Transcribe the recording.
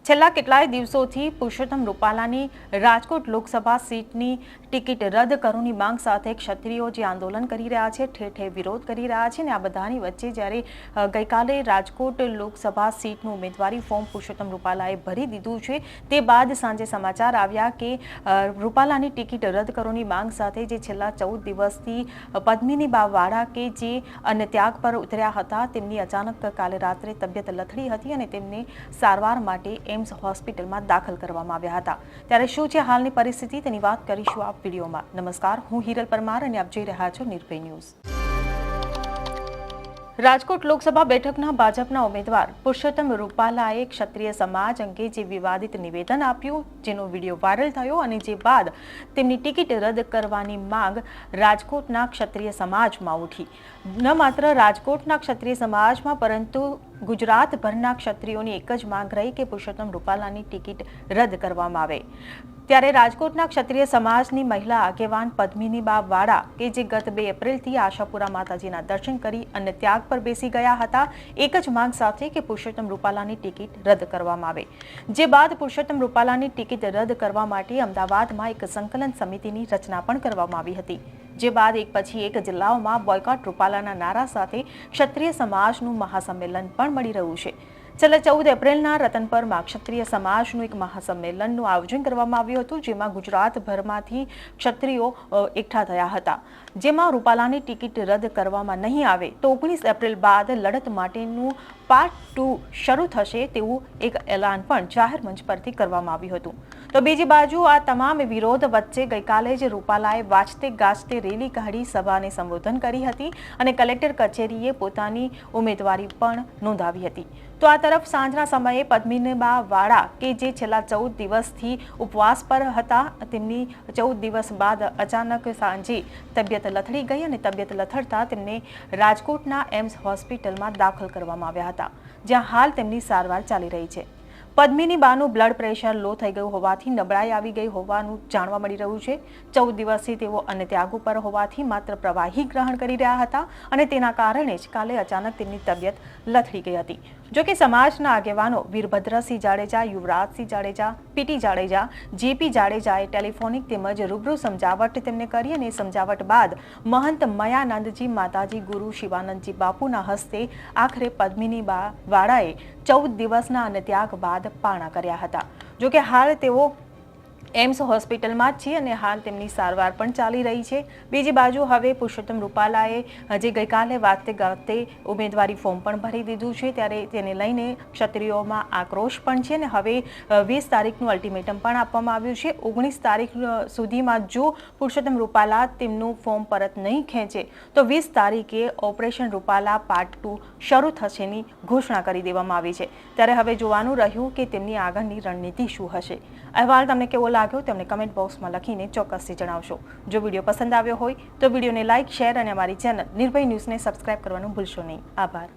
છેલ્લા કેટલાય દિવસોથી પુરુષોત્તમ રૂપાલાની રાજકોટ લોકસભા સીટની ટિકિટ રદ કરવાની માંગ સાથે ક્ષત્રિયો જે આંદોલન કરી રહ્યા છે, ઠેર ઠેર વિરોધ કરી રહ્યા છે. અને આ બધાની વચ્ચે જ્યારે ગઈકાલે રાજકોટ લોકસભા સીટનું ઉમેદવારી ફોર્મ પુરુષોત્તમ રૂપાલાએ ભરી દીધું છે, તે બાદ સાંજે સમાચાર આવ્યા કે રૂપાલાની ટિકિટ રદ કરવાની માંગ સાથે જે છેલ્લા 14 દિવસથી પદ્મિની વાળા કે જે અન્ય ત્યાગ પર ઉતર્યા હતા, તેમની અચાનક કાલે રાત્રે તબિયત લથડી હતી અને તેમને સારવાર માટે એમ્સ હોસ્પિટલમાં દાખલ કરવામાં આવ્યા હતા. ત્યારે શું છે હાલની પરિસ્થિતિ તેની વાત કરીશું આ વિડીયોમાં. નમસ્કાર, હું હિરલ પરમાર અને આપ જોઈ રહ્યા છો નિર્ભય ન્યૂઝ. રાજકોટ લોકસભા બેઠકના ભાજપના ઉમેદવાર પુરુષોત્તમ રૂપાલાએ ક્ષત્રિય સમાજ અંગે જે વિવાદિત નિવેદન આપ્યું, જેનો વિડીયો વાયરલ થયો અને જે બાદ તેમની ટિકિટ રદ કરવાની માંગ રાજકોટના ક્ષત્રિય સમાજમાં ઉઠી. ન માત્ર રાજકોટના ક્ષત્રિય સમાજમાં પરંતુ ગુજરાતભરના ક્ષત્રિયોની એક જ માંગ રહી કે પુરુષોત્તમ રૂપાલાની ટિકિટ રદ કરવામાં આવે. ત્યારે રાજકોટના ક્ષત્રિય સમાજની મહિલા આગેવાન પદ્મિની વાળા કે જે ગત 2 એપ્રિલથી આશાપુરા માતાજીના દર્શન કરી અને ત્યાગ પર બેસી ગયા હતા, એક જ માંગ સાથે કે પુરુષોત્તમ રૂપાલાની ટિકિટ રદ કરવામાં આવે. જે બાદ પુરુષોત્તમ રૂપાલાની ટિકિટ રદ કરવા માટે અમદાવાદમાં એક સંકલન સમિતિની રચના પણ કરવામાં આવી હતી. જે બાદ એક પછી એક જિલ્લાઓમાં બોયકોટ રૂપાલાના નારા સાથે ક્ષત્રિય સમાજનું મહાસંમેલન પણ મળી રહ્યું છે. છેલ્લા 14 એપ્રિલના રતનપરમાં ક્ષત્રિય સમાજનું એક મહાસંમેલનનું આયોજન કરવામાં આવ્યું હતું, જેમાં ગુજરાતભરમાંથી ક્ષત્રિયો એકઠા થયા હતા. જેમાં રૂપાલાની ટિકિટ રદ કરવામાં નહીં આવે તો 19 એપ્રિલ બાદ લડત માટેનું પાર્ટ 2 શરૂ થશે તેવું એક એલાન પણ જાહેર મંચ પરથી કરવામાં આવ્યું હતું. તો બીજી બાજુ આ તમામ વિરોધ વચ્ચે ગઈકાલે જ રૂપાલાએ વાજતે ગાજતે રેલી કાઢી સભાને સંબોધન કરી હતી અને કલેક્ટર કચેરીએ પોતાની ઉમેદવારી પણ નોંધાવી હતી. તો આ તરફ સાંજના સમયે પદ્મિનીબા વાળા કે જે છેલ્લા 14 દિવસથી ઉપવાસ પર હતા, તેમની 14 દિવસ બાદ અચાનક સાંજે તબિયત લથડી ગઈ અને તબિયત લથડતા તેમને રાજકોટના એમ્સ હોસ્પિટલમાં દાખલ કરવામાં આવ્યા હતા, જ્યાં હાલ તેમની સારવાર ચાલી રહી છે. પદ્મિની બાનું બ્લડ પ્રેશર લો થઈ ગયું હોવાથી નબળાઈ આવી ગઈ હોવાનું જાણવા મળી રહ્યું છે. 14 દિવસથી તેઓ અન્ય ત્યાગ ઉપર હોવાથી માત્ર પ્રવાહી ગ્રહણ કરી રહ્યા હતા અને તેના કારણે જ કાલે અચાનક તેમની તબિયત લથડી ગઈ હતી. જોકે સમાજના આગેવાનો વીરભદ્રસિંહ જાડેજા, યુવરાજસિંહ જાડેજા, પીટી જાડેજા, જેપી જાડેજાએ ટેલિફોનિક તેમજ રૂબરૂ સમજાવટ તેમને કરી અને સમજાવટ બાદ મહંત મયાનંદજી માતાજી ગુરુ શિવાનંદજી બાપુના હસ્તે આખરે પદ્મિની વાળાએ 14 દિવસના અન્ય ત્યાગ બાદ પારણા કર્યા હતા. જોકે હાલ તેઓ એમ્સ હોસ્પિટલમાં જ છે અને હાલ તેમની સારવાર પણ ચાલી રહી છે. બીજી બાજુ હવે પુરુષોત્તમ રૂપાલાએ જે ગઈકાલે વાતે ગાતે ઉમેદવારી ફોર્મ પણ ભરી દીધું છે, ત્યારે તેને લઈને ક્ષત્રિયોમાં આક્રોશ પણ છે અને હવે 20 તારીખનું અલ્ટિમેટમ પણ આપવામાં આવ્યું છે. 19 તારીખ સુધીમાં જો પુરુષોત્તમ રૂપાલા તેમનું ફોર્મ પરત નહીં ખેંચે તો 20 તારીખે ઓપરેશન રૂપાલા પાર્ટ 2 શરૂ થશેની ઘોષણા કરી દેવામાં આવી છે. ત્યારે હવે જોવાનું રહ્યું કે તેમની આગળની રણનીતિ શું હશે. અહેવાલ તમને કેવો લાગ્યો તેમને કમેન્ટ બોક્સમાં લખીને ચોક્કસથી જણાવશો. જો વિડીયો પસંદ આવ્યો હોય તો વિડીયોને લાઇક, શેર અને અમારી ચેનલ નિર્ભય ન્યૂઝને સબસ્ક્રાઇબ કરવાનું ભૂલશો નહીં. આભાર.